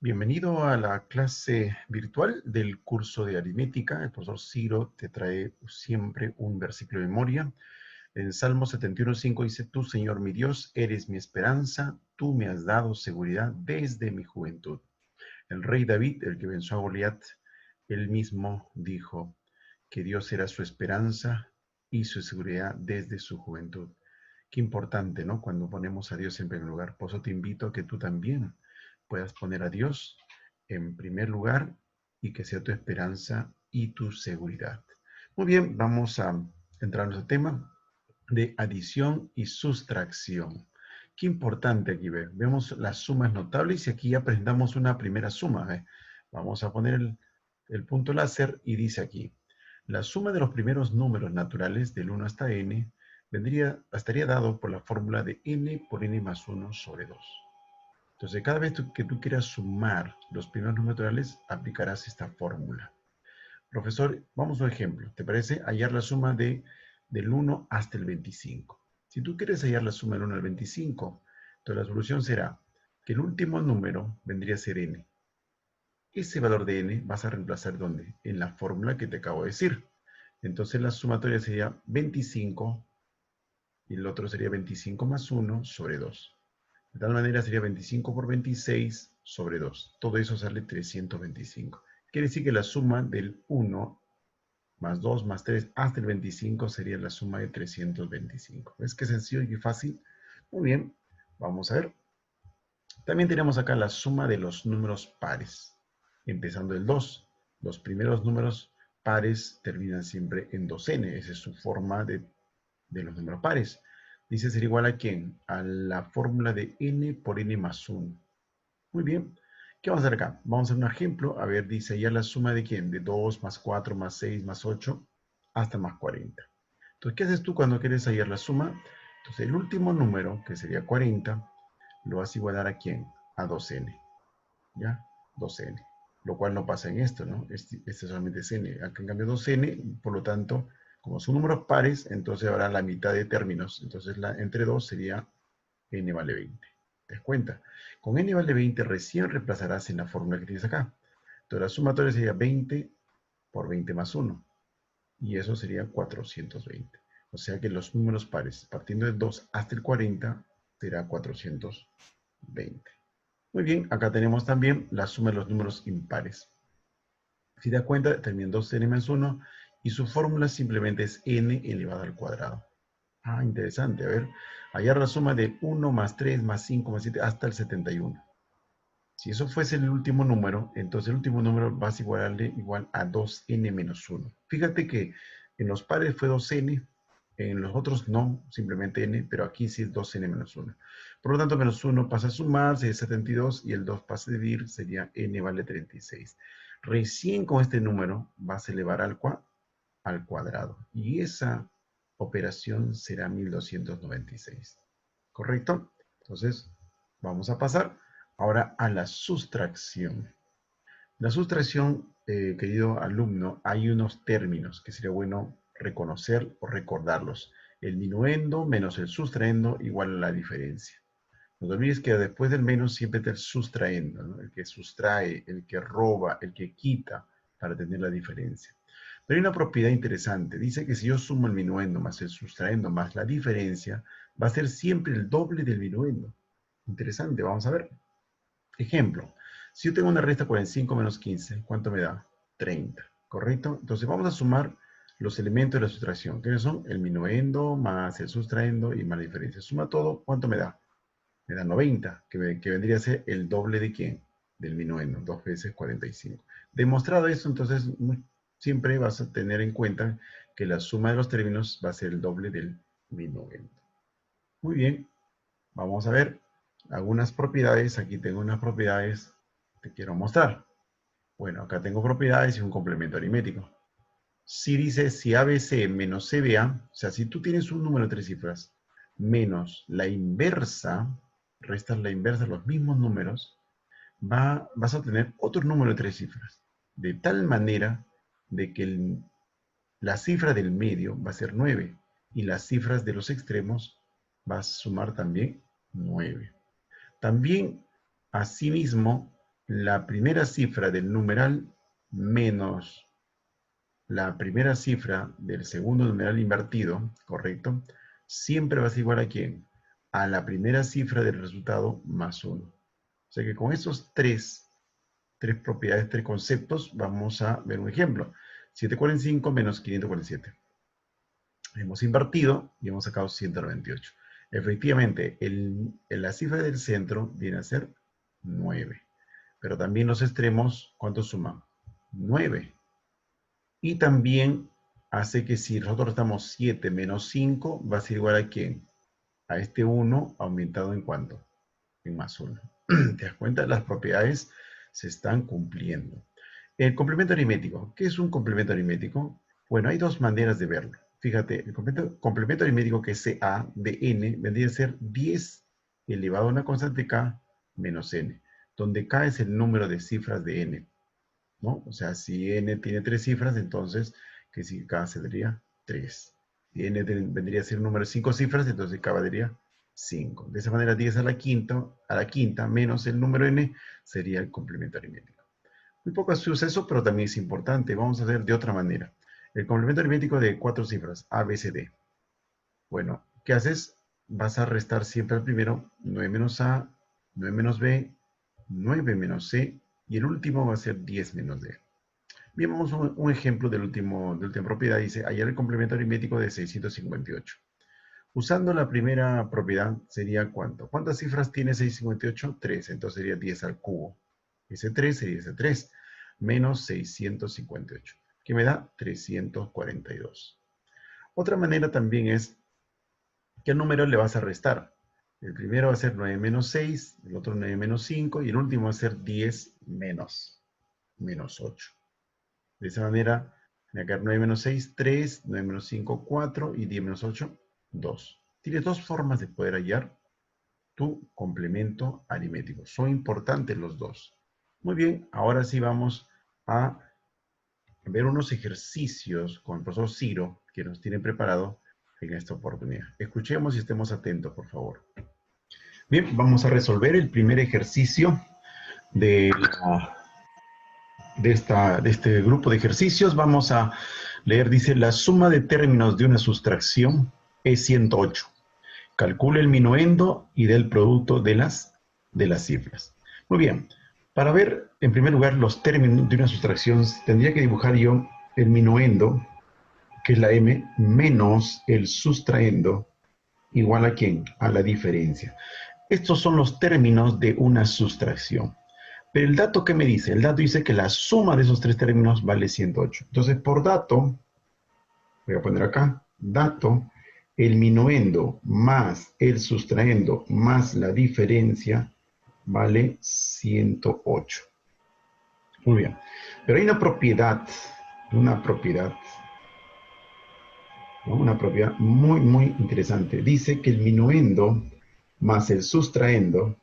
Bienvenido a la clase virtual del curso de aritmética. El profesor Ciro te trae siempre un versículo de memoria. En Salmo 71:5 dice: Tú, Señor mi Dios, eres mi esperanza, tú me has dado seguridad desde mi juventud. El rey David, el que venció a Goliat, él mismo dijo que Dios era su esperanza y su seguridad desde su juventud. Qué importante, ¿no? Cuando ponemos a Dios en primer lugar. Por eso te invito a que tú también puedas poner a Dios en primer lugar y que sea tu esperanza y tu seguridad. Muy bien, vamos a entrar en nuestro tema de adición y sustracción. Qué importante aquí ver. Vemos las sumas notables y aquí ya presentamos una primera suma. Vamos a poner el punto láser y dice aquí: la suma de los primeros números naturales del 1 hasta n estaría dado por la fórmula de n por n más 1 sobre 2. Entonces, cada vez que tú quieras sumar los primeros números naturales, aplicarás esta fórmula. Profesor, vamos a un ejemplo. ¿Te parece hallar la suma del 1 hasta el 25? Si tú quieres hallar la suma del 1 al 25, entonces la solución será que el último número vendría a ser n. Ese valor de n vas a reemplazar ¿dónde? En la fórmula que te acabo de decir. Entonces la sumatoria sería 25 y el otro sería 25 más 1 sobre 2. De tal manera sería 25 por 26 sobre 2. Todo eso sale 325. Quiere decir que la suma del 1 más 2 más 3 hasta el 25 sería la suma de 325. ¿Ves qué sencillo y qué fácil? Muy bien, vamos a ver. También tenemos acá la suma de los números pares. Empezando el 2. Los primeros números pares terminan siempre en 2n. Esa es su forma de los números pares. Dice ser igual a ¿quién? A la fórmula de n por n más 1. Muy bien. ¿Qué vamos a hacer acá? Vamos a hacer un ejemplo. A ver, dice ya la suma de ¿quién? De 2 más 4 más 6 más 8 hasta más 40. Entonces, ¿qué haces tú cuando quieres hallar la suma? Entonces, el último número, que sería 40, lo vas a igualar ¿a quién? A 2n. ¿Ya? 2n. Lo cual no pasa en esto, ¿no? Este solamente es n. Acá en cambio 2n, por lo tanto, como son números pares, entonces habrá la mitad de términos. Entonces, entre 2 sería n vale 20. ¿Te das cuenta? Con n vale 20 recién reemplazarás en la fórmula que tienes acá. Entonces la sumatoria sería 20 por 20 más 1. Y eso sería 420. O sea que los números pares, partiendo del 2 hasta el 40, será 420. Muy bien, acá tenemos también la suma de los números impares. Si te das cuenta, termina en 2n más 1 y su fórmula simplemente es n elevado al cuadrado. Ah, interesante. A ver, hallar la suma de 1 más 3 más 5 más 7 hasta el 71. Si eso fuese el último número, entonces el último número vas a igualarle igual a 2n menos 1. Fíjate que en los pares fue 2n, en los otros no, simplemente n, pero aquí sí es 2n menos 1. Por lo tanto, menos 1 pasa a sumar, sería 72, y el 2 pasa a dividir, sería n vale 36. Recién con este número vas a elevar al cuadrado. Y esa operación será 1296. ¿Correcto? Entonces, vamos a pasar ahora a la sustracción. La sustracción, querido alumno, hay unos términos que sería bueno reconocer o recordarlos. El minuendo menos el sustraendo igual a la diferencia. No te olvides que después del menos siempre está el sustraendo, ¿no? El que sustrae, el que roba, el que quita para tener la diferencia. Pero hay una propiedad interesante. Dice que si yo sumo el minuendo más el sustraendo más la diferencia, va a ser siempre el doble del minuendo. Interesante, vamos a ver. Ejemplo, si yo tengo una resta 45 menos 15, ¿cuánto me da? 30, ¿correcto? Entonces vamos a sumar los elementos de la sustracción. ¿Quiénes son? El minuendo más el sustraendo y más la diferencia. Suma todo, ¿cuánto me da? Me da 90, que vendría a ser el doble de ¿quién? Del minuendo, 2 veces 45. Demostrado eso, entonces siempre vas a tener en cuenta que la suma de los términos va a ser el doble del minuendo. Muy bien, vamos a ver algunas propiedades. Aquí tengo unas propiedades que quiero mostrar. Bueno, acá tengo propiedades y un complemento aritmético. Si dice si ABC menos CBA, o sea, si tú tienes un número de 3 cifras menos la inversa, restas la inversa de los mismos números, vas a obtener otro número de 3 cifras. De tal manera de que la cifra del medio va a ser 9 y las cifras de los extremos vas a sumar también 9. También, asimismo, la primera cifra del numeral menos la primera cifra del segundo numeral invertido, ¿correcto? Siempre va a ser igual ¿a quién? A la primera cifra del resultado más 1. O sea que con esos tres propiedades, tres conceptos, vamos a ver un ejemplo. 745 menos 547. Hemos invertido y hemos sacado 198. Efectivamente, la cifra del centro viene a ser 9. Pero también los extremos, ¿cuánto suman? 9. Y también hace que si nosotros restamos 7 menos 5, va a ser igual ¿a quién? A este 1 aumentado en ¿cuánto? En más 1. ¿Te das cuenta? Las propiedades se están cumpliendo. El complemento aritmético. ¿Qué es un complemento aritmético? Bueno, hay dos maneras de verlo. Fíjate, el complemento aritmético que es CA de n vendría a ser 10 elevado a una constante k menos n, donde k es el número de cifras de n, ¿no? O sea, si n tiene 3 cifras, entonces que si k sería 3. Si n vendría a ser un número de 5 cifras, entonces k valdría 5. De esa manera, 10 a la quinta menos el número n sería el complemento aritmético. Muy poco se usa eso, pero también es importante. Vamos a ver de otra manera. El complemento aritmético de 4 cifras, A, B, C, D. Bueno, ¿qué haces? Vas a restar siempre al primero 9 menos A, 9 menos B, 9 menos C, y el último va a ser 10 menos D. Bien, vamos a un ejemplo de la última propiedad. Dice, hallar el complemento aritmético de 658. Usando la primera propiedad, sería ¿cuánto? ¿Cuántas cifras tiene 658? 3. Entonces sería 10 al cubo. Ese 3 sería ese 3. Menos 658. Que me da 342. Otra manera también es, ¿qué número le vas a restar? El primero va a ser 9 menos 6, el otro 9 menos 5, y el último va a ser 10 menos 8. De esa manera, me va a quedar 9 menos 6, 3, 9 menos 5, 4, y 10 menos 8, 2. Tienes dos formas de poder hallar tu complemento aritmético. Son importantes los dos. Muy bien, ahora sí vamos a ver unos ejercicios con el profesor Ciro que nos tiene preparado en esta oportunidad. Escuchemos y estemos atentos, por favor. Bien, vamos a resolver el primer ejercicio de este grupo de ejercicios. Vamos a leer, dice, la suma de términos de una sustracción es 108. Calcule el minuendo y del producto de las cifras. Muy bien, para ver en primer lugar los términos de una sustracción, tendría que dibujar yo el minuendo, que es la m, menos el sustraendo, igual a ¿quién? A la diferencia. Estos son los términos de una sustracción. Pero el dato, ¿qué me dice? El dato dice que la suma de esos tres términos vale 108. Entonces, por dato, voy a poner acá, dato, el minuendo más el sustraendo más la diferencia vale 108. Muy bien. Pero hay una propiedad muy, muy interesante. Dice que el minuendo más el sustraendo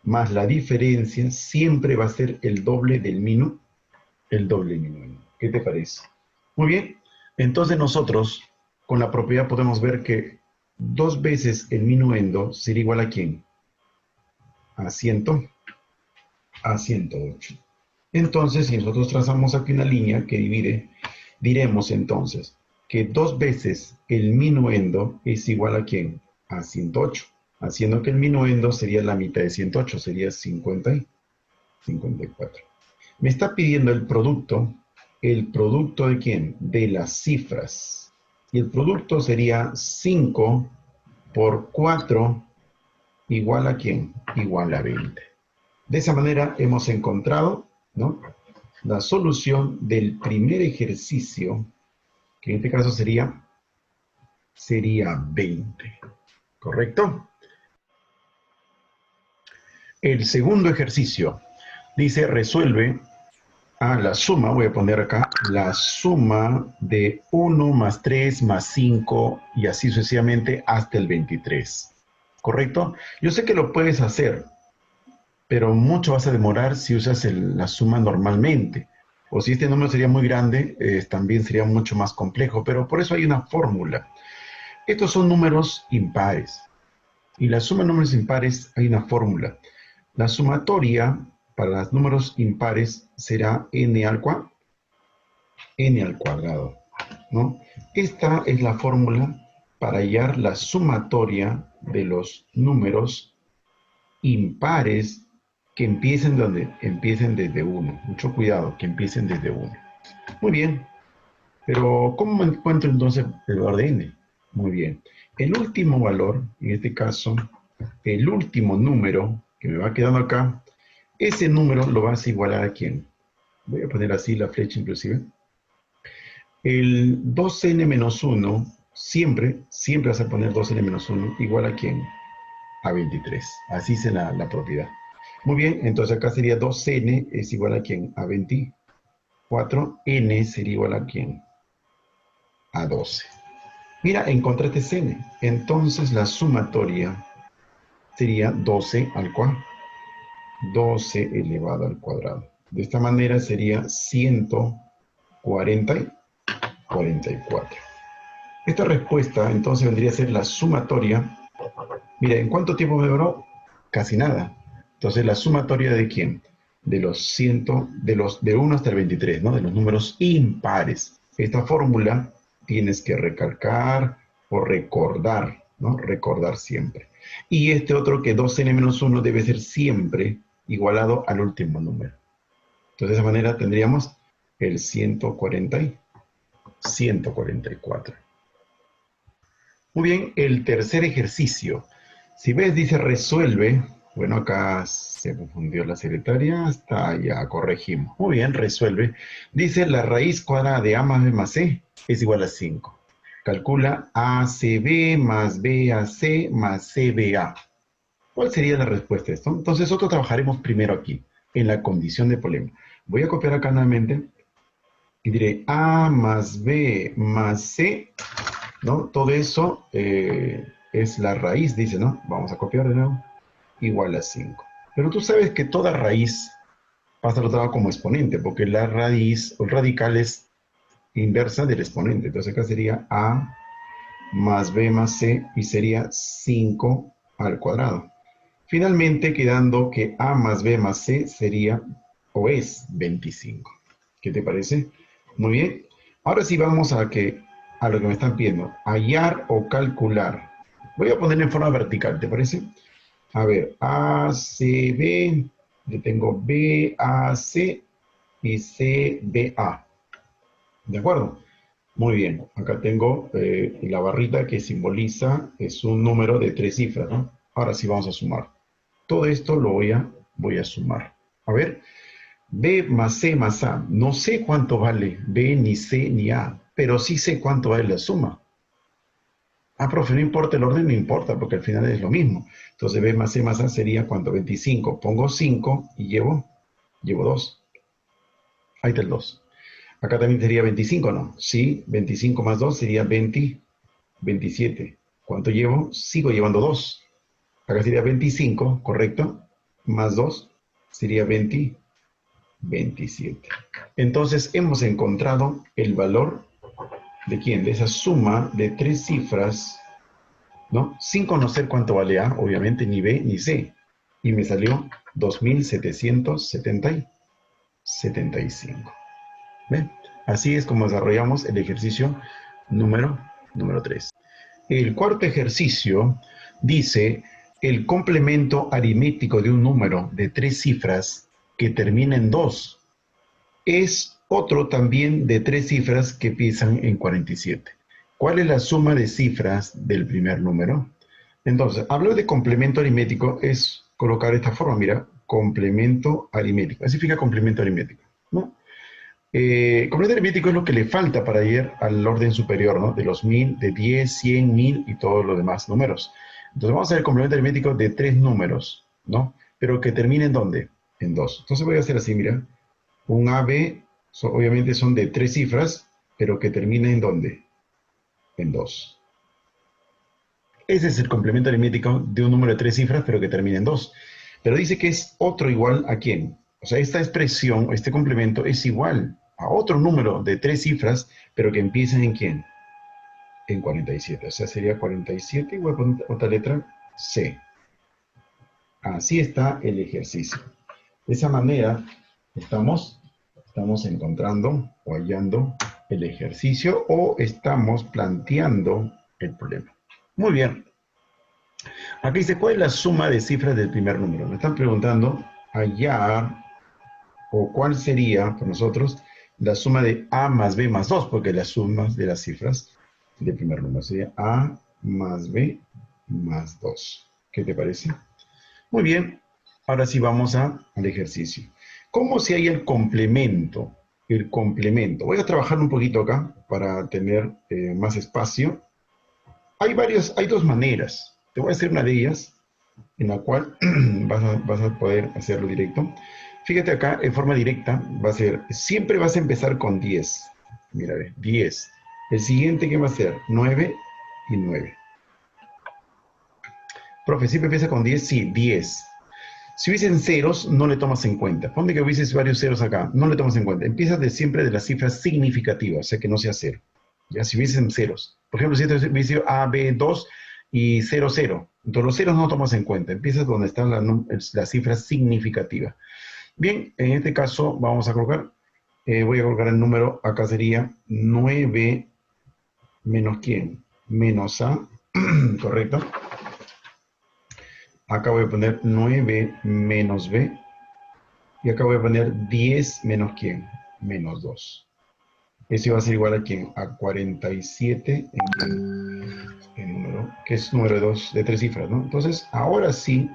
más la diferencia siempre va a ser el doble del minuendo. ¿Qué te parece? Muy bien. Entonces nosotros, con la propiedad podemos ver que 2 veces el minuendo sería igual a ¿quién? A 108. Entonces, si nosotros trazamos aquí una línea que divide, diremos entonces que 2 veces el minuendo es igual a ¿quién? A 108. Haciendo que el minuendo sería la mitad de 108, sería 54. Me está pidiendo el producto de ¿quién? De las cifras. Y el producto sería 5 por 4 igual a ¿quién? Igual a 20. De esa manera hemos encontrado, ¿no?, la solución del primer ejercicio, que en este caso sería 20. ¿Correcto? El segundo ejercicio dice, resuelve la suma, voy a poner acá, la suma de 1 más 3 más 5 y así sucesivamente hasta el 23. ¿Correcto? Yo sé que lo puedes hacer, pero mucho vas a demorar si usas la suma normalmente. O si este número sería muy grande, también sería mucho más complejo, pero por eso hay una fórmula. Estos son números impares. Y la suma de números impares hay una fórmula. La sumatoria para los números impares será n al cuadrado, ¿no? Esta es la fórmula para hallar la sumatoria de los números impares que empiecen desde 1. Mucho cuidado, que empiecen desde 1. Muy bien, pero ¿cómo encuentro entonces el valor de n? Muy bien, el último valor, en este caso, el último número que me va quedando acá, ese número lo vas a igualar a ¿quién? Voy a poner así la flecha inclusive. El 2n menos 1, siempre vas a poner 2n menos 1 igual a ¿quién? A 23. Así es la propiedad. Muy bien, entonces acá sería 2n es igual a ¿quién? A 24. N sería igual a ¿quién? A 12. Mira, encontraste n. Entonces la sumatoria sería 12 al cuadrado. 12 elevado al cuadrado. De esta manera sería 144. Esta respuesta entonces vendría a ser la sumatoria. Mira, ¿en cuánto tiempo me duró? Casi nada. Entonces, ¿la sumatoria de quién? De los 1 hasta el 23, ¿no? De los números impares. Esta fórmula tienes que recalcar o recordar, ¿no? Recordar siempre. Y este otro que 2n menos 1 debe ser siempre igualado al último número. Entonces, de esa manera tendríamos el 144. Muy bien, el tercer ejercicio. Si ves, dice resuelve. Bueno, acá se confundió la secretaria. Hasta ya corregimos. Muy bien, resuelve. Dice la raíz cuadrada de A más B más C es igual a 5. Calcula ACB más BAC más CBA. ¿Cuál sería la respuesta a esto? Entonces, nosotros trabajaremos primero aquí, en la condición de problema. Voy a copiar acá nuevamente y diré A más B más C, ¿no? Todo eso es la raíz, dice, ¿no? Vamos a copiar de nuevo. Igual a 5. Pero tú sabes que toda raíz pasa a otro lado como exponente, porque la raíz o radical es inversa del exponente. Entonces acá sería A más B más C y sería 5 al cuadrado. Finalmente quedando que A más B más C sería o es 25. ¿Qué te parece? Muy bien. Ahora sí vamos a lo que me están pidiendo. Hallar o calcular. Voy a poner en forma vertical, ¿te parece? A ver, ACB, yo tengo BAC y CBA. ¿De acuerdo? Muy bien. Acá tengo la barrita que simboliza, es un número de 3 cifras, ¿no? Ahora sí vamos a sumar. Todo esto lo voy a sumar. A ver, B más C más A. No sé cuánto vale B, ni C, ni A, pero sí sé cuánto vale la suma. Ah, profe, no importa el orden, no importa, porque al final es lo mismo. Entonces B más C más A sería, ¿cuánto? 25. Pongo 5 y llevo 2. Ahí está el 2. Acá también sería 25, ¿no? Sí, 25 más 2 sería 27. ¿Cuánto llevo? Sigo llevando 2. Acá sería 25, ¿correcto? Más 2 sería 27. Entonces hemos encontrado el valor de ¿quién? De esa suma de 3 cifras, ¿no? Sin conocer cuánto vale A, obviamente, ni B ni C. Y me salió 2.775. ¿Ven? Así es como desarrollamos el ejercicio número 3. El cuarto ejercicio dice el complemento aritmético de un número de 3 cifras que termina en 2 es otro también de 3 cifras que empiezan en 47. ¿Cuál es la suma de cifras del primer número? Entonces, hablar de complemento aritmético es colocar esta forma, mira, complemento aritmético. Así significa complemento aritmético, ¿no? Complemento aritmético es lo que le falta para ir al orden superior, ¿no? De los 1000, de 10, 100, 1000 y todos los demás números. Entonces vamos a hacer el complemento aritmético de 3 números, ¿no? Pero que terminen ¿en dónde? En 2. Entonces voy a hacer así, mira. Un AB, obviamente son de 3 cifras, pero que termina ¿en dónde? En 2. Ese es el complemento aritmético de un número de 3 cifras, pero que termina en 2. Pero dice que es otro igual a ¿quién? O sea, esta expresión, este complemento es igual a otro número de 3 cifras, pero que empiezan ¿en quién? En 47. O sea, sería 47 y voy a poner otra letra C. Así está el ejercicio. De esa manera estamos encontrando o hallando el ejercicio o estamos planteando el problema. Muy bien. Aquí dice, ¿cuál es la suma de cifras del primer número? Me están preguntando hallar o cuál sería, por nosotros, la suma de A más B más 2, porque las sumas de las cifras del primer número sería A más B más 2. ¿Qué te parece? Muy bien, ahora sí vamos al ejercicio. ¿Cómo se halla el complemento? El complemento. Voy a trabajar un poquito acá para tener más espacio. Hay dos maneras. Te voy a hacer una de ellas, en la cual vas a poder hacerlo directo. Fíjate acá, en forma directa, va a ser, siempre vas a empezar con 10. Mira, ve, 10. El siguiente, ¿qué va a ser? 9 y 9. Profe, ¿siempre empieza con 10? Sí, 10. Si hubiesen ceros, no le tomas en cuenta. Ponte que hubiese varios ceros acá, no le tomas en cuenta. Empiezas siempre de las cifras significativas, o sea que no sea cero. Ya, si hubiesen ceros. Por ejemplo, si esto hubiese sido A, B, 2 y 0, 0. Entonces los ceros no tomas en cuenta. Empiezas donde está la cifra significativa. Bien, en este caso vamos a colocar, voy a colocar el número, acá sería 9 menos ¿quién? Menos A, ¿correcto? Acá voy a poner 9 menos B. Y acá voy a poner 10 menos ¿quién? Menos 2. Eso va a ser igual a ¿quién? A 47 en número, que es número de 3 cifras, ¿no? Entonces, ahora sí,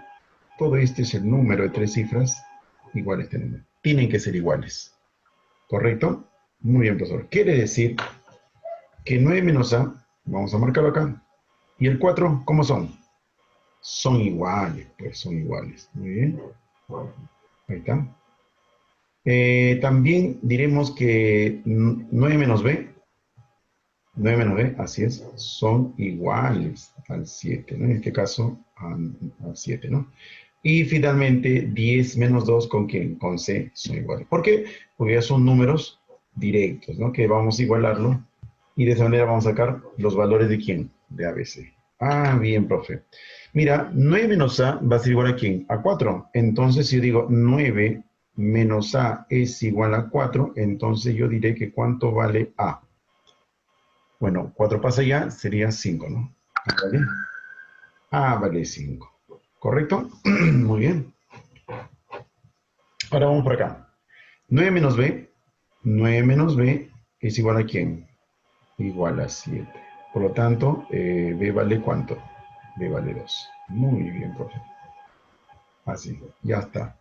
todo este es el número de 3 cifras igual a este número. Tienen que ser iguales. ¿Correcto? Muy bien, profesor. Quiere decir que 9 menos A, vamos a marcarlo acá, y el 4, ¿cómo son? Son iguales, pues son iguales. Muy bien. Ahí está. También diremos que 9 menos B, 9 menos B, así es, son iguales al 7, ¿no? En este caso, al 7, ¿no? Y finalmente, 10 menos 2, ¿con quién? Con C, son iguales. ¿Por qué? Porque ya son números directos, ¿no? Que vamos a igualarlo y de esa manera vamos a sacar los valores de quién? De ABC. Ah, bien, profe. Mira, 9 menos A va a ser igual a quién? A 4. Entonces, si yo digo 9 menos A es igual a 4, entonces yo diré que ¿cuánto vale A? Bueno, 4 pasa allá, sería 5, ¿no? ¿Vale? A vale 5. ¿Correcto? Muy bien. Ahora vamos por acá. 9 menos B, 9 menos B es igual a ¿quién? Igual a 7. Por lo tanto, B vale ¿cuánto? B vale 2. Muy bien, profe. Así, ya está.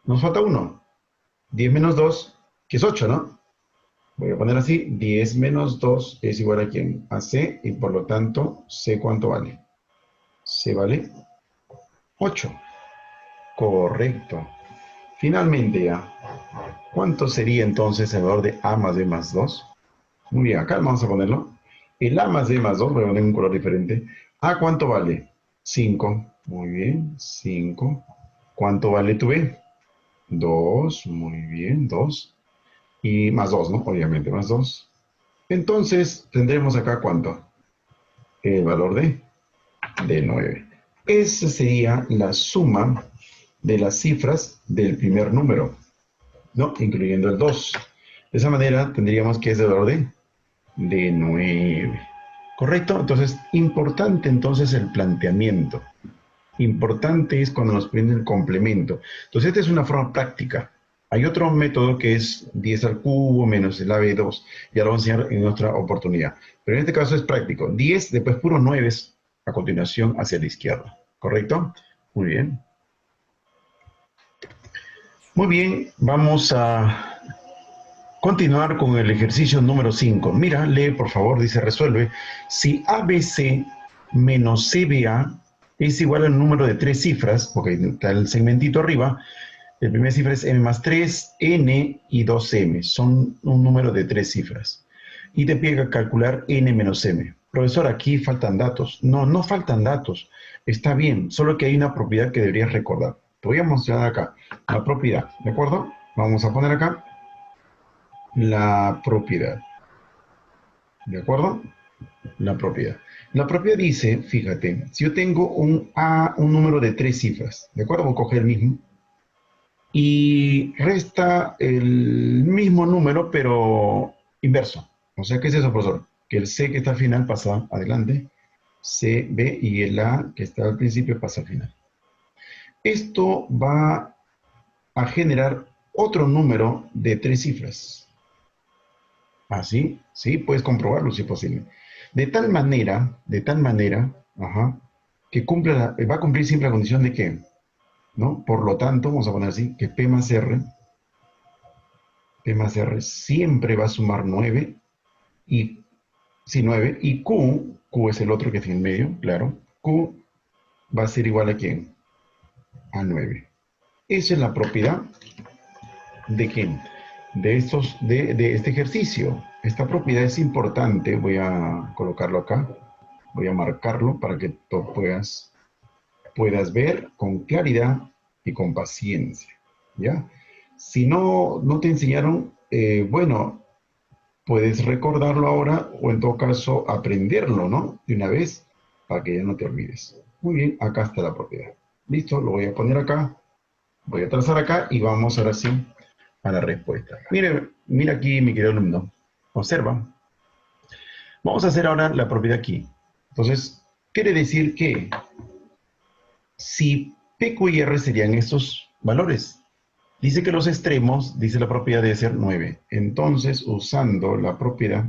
Nos falta 1. 10 menos 2, que es 8, ¿no? Voy a poner así, 10 menos 2 es igual a ¿quién? A C, y por lo tanto, C ¿cuánto vale? C vale 8. Correcto. Finalmente ya, ¿cuánto sería entonces el valor de A más B más 2? Muy bien, acá vamos a ponerlo. El A más B más 2, voy a poner un color diferente. ¿A cuánto vale? 5. Muy bien, 5. ¿Cuánto vale tu B? 2. Muy bien, 2. Y más 2, ¿no? Obviamente, más 2. Entonces, tendremos acá ¿cuánto? El valor de 9. Esa sería la suma de las cifras del primer número, ¿no? Incluyendo el 2. De esa manera tendríamos que es el valor de 9. ¿Correcto? Entonces, importante entonces el planteamiento. Importante es cuando nos piden el complemento. Entonces, esta es una forma práctica. Hay otro método que es 10 al cubo menos el AB2. Ya lo vamos a enseñar en otra oportunidad. Pero en este caso es práctico. 10, después puros 9 a continuación hacia la izquierda. ¿Correcto? Muy bien. Muy bien, vamos a continuar con el ejercicio número 5. Mira, lee por favor, dice resuelve. Si ABC menos CBA es igual al número de 3 cifras, porque está el segmentito arriba, la primera cifra es M más 3, N y 2M. Son un número de 3 cifras. Y te pide calcular N menos M. Profesor, aquí faltan datos. No, no faltan datos. Está bien, solo que hay una propiedad que deberías recordar. Te voy a mostrar acá la propiedad, ¿de acuerdo? Vamos a poner acá la propiedad. ¿De acuerdo? La propiedad. La propiedad dice, fíjate, si yo tengo un número de 3 cifras, ¿de acuerdo? Voy a coger el mismo. y resta el mismo número, pero inverso. O sea, ¿qué es eso, profesor? Que el C que está al final pasa adelante, C, B, y el A que está al principio pasa al final. Esto va a generar otro número de 3 cifras. Así, sí, puedes comprobarlo si es posible. De tal manera, ajá, que va a cumplir siempre la condición de que, ¿no? Por lo tanto, vamos a poner así, que P más R siempre va a sumar 9, y, sí, 9, y Q es el otro que está en el medio, claro, Q va a ser igual a ¿quién? A 9. Esa es la propiedad de quién, de este ejercicio. Esta propiedad es importante, voy a colocarlo acá, voy a marcarlo para que tú puedas ver con claridad y con paciencia, ¿ya? Si no te enseñaron, bueno, puedes recordarlo ahora o en todo caso aprenderlo, ¿no? De una vez para que ya no te olvides. Muy bien, acá está la propiedad. Listo, lo voy a poner acá, voy a trazar acá y vamos ahora sí a la respuesta. Mira aquí, mi querido alumno. Observa. Vamos a hacer ahora la propiedad aquí. Entonces, quiere decir que si P, Q y R serían estos valores, dice que los extremos, dice la propiedad, debe ser 9. Entonces, usando la propiedad,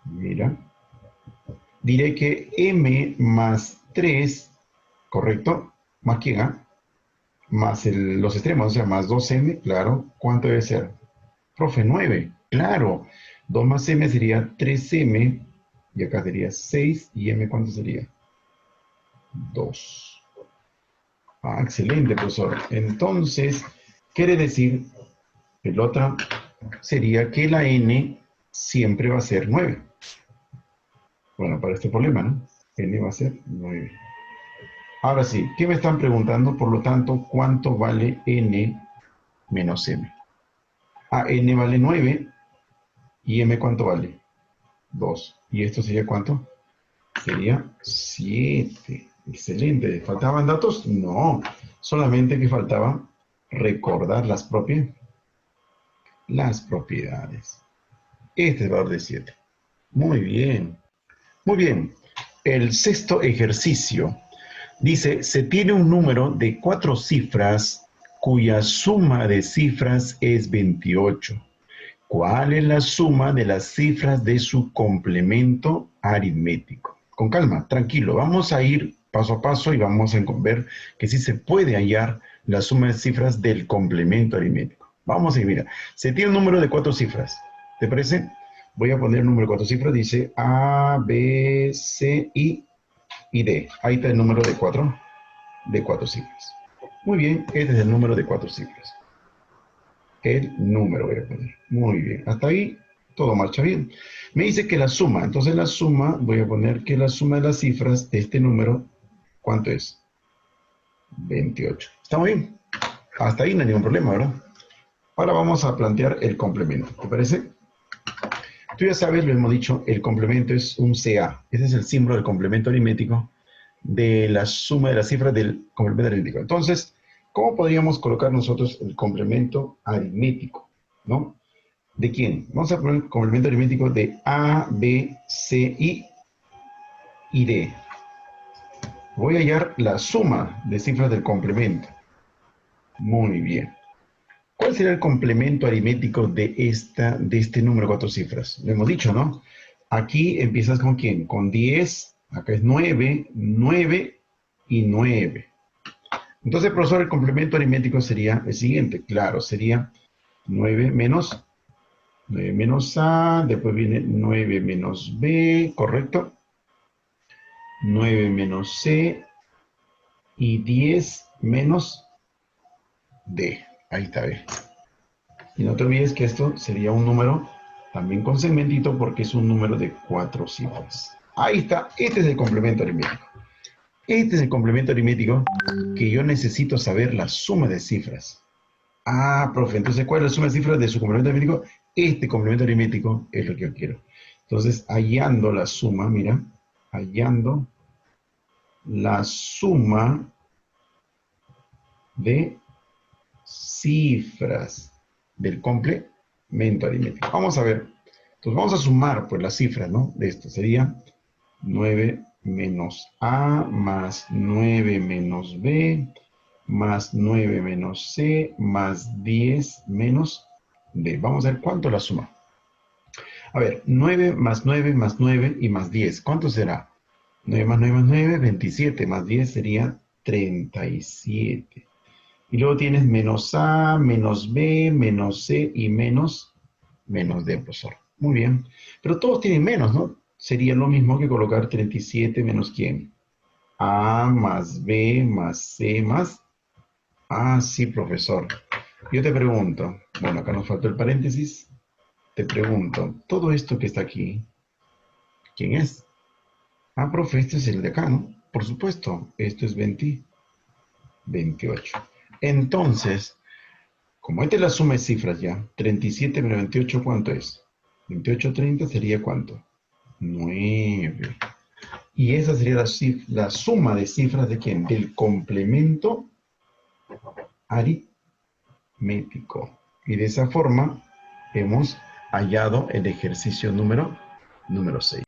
mira, diré que M más 3, ¿correcto? ¿Más quién, ah? Más los extremos, o sea, más 2M, claro. ¿Cuánto debe ser? Profe, 9, claro. 2 más M sería 3M, y acá sería 6, y M, ¿cuánto sería? 2. Ah, excelente, profesor. Entonces, quiere decir que la otra sería que la N siempre va a ser 9. Bueno, para este problema, ¿no? N va a ser 9. Ahora sí, ¿qué me están preguntando? Por lo tanto, ¿cuánto vale N menos M? Ah, N vale 9, y M ¿cuánto vale? 2. ¿Y esto sería cuánto? Sería 7. Excelente. ¿Faltaban datos? No. Solamente que faltaba recordar las propiedades. Este es el valor de 7. Muy bien. Muy bien. El sexto ejercicio dice, se tiene un número de 4 cifras cuya suma de cifras es 28. ¿Cuál es la suma de las cifras de su complemento aritmético? Con calma, tranquilo, vamos a ir paso a paso y vamos a ver que sí se puede hallar la suma de cifras del complemento aritmético. Vamos a ir, mira, se tiene un número de 4 cifras, ¿te parece? Voy a poner el número de 4 cifras, dice A, B, C, y D. Ahí está el número de 4 cifras. Muy bien, este es el número de 4 cifras. El número voy a poner. Muy bien. Hasta ahí todo marcha bien. Me dice que la suma. Entonces la suma, voy a poner que la suma de las cifras de este número, ¿cuánto es? 28. ¿Está muy bien? Hasta ahí no hay ningún problema, ¿verdad? Ahora vamos a plantear el complemento. ¿Te parece? Tú ya sabes, lo hemos dicho, el complemento es un CA. Ese es el símbolo del complemento aritmético de la suma de las cifras del complemento aritmético. Entonces, ¿cómo podríamos colocar nosotros el complemento aritmético? ¿No? ¿De quién? Vamos a poner el complemento aritmético de A, B, C, y D. Voy a hallar la suma de cifras del complemento. Muy bien. ¿Cuál será el complemento aritmético de este número de 4 cifras? Lo hemos dicho, ¿no? Aquí empiezas con ¿quién? Con 10, acá es 9, 9 y 9. Entonces, profesor, el complemento aritmético sería el siguiente. Claro, sería 9 menos A, después viene 9 menos B, ¿correcto? 9 menos C y 10 menos D. Ahí está, ¿ve? Y no te olvides que esto sería un número también con segmentito porque es un número de 4 cifras. Ahí está, este es el complemento aritmético. Este es el complemento aritmético que yo necesito saber la suma de cifras. Ah, profe, entonces, ¿cuál es la suma de cifras de su complemento aritmético? Este complemento aritmético es lo que yo quiero. Entonces, hallando la suma, mira, hallando la suma de cifras del complemento aritmético. Vamos a ver. Entonces vamos a sumar pues las cifras, ¿no? De esto sería 9 menos A más 9 menos B más 9 menos C más 10 menos D. Vamos a ver cuánto la suma. A ver, 9 más 9 más 9 y más 10. ¿Cuánto será? 9 más 9 más 9, 27. Más 10 sería 37. Y luego tienes menos A, menos B, menos C y menos D, profesor. Muy bien. Pero todos tienen menos, ¿no? Sería lo mismo que colocar 37 menos ¿quién? A más B más C más... Ah, sí, profesor. Yo te pregunto, bueno, acá nos faltó el paréntesis. Te pregunto, todo esto que está aquí, ¿quién es? Ah, profe, este es el de acá, ¿no? Por supuesto, esto es 28. Entonces, como esta es la suma de cifras ya, 37 menos 28, ¿cuánto es? 28, 30 sería ¿cuánto? 9. Y esa sería la suma de cifras ¿de quién? Del complemento aritmético. Y de esa forma hemos hallado el ejercicio número 6.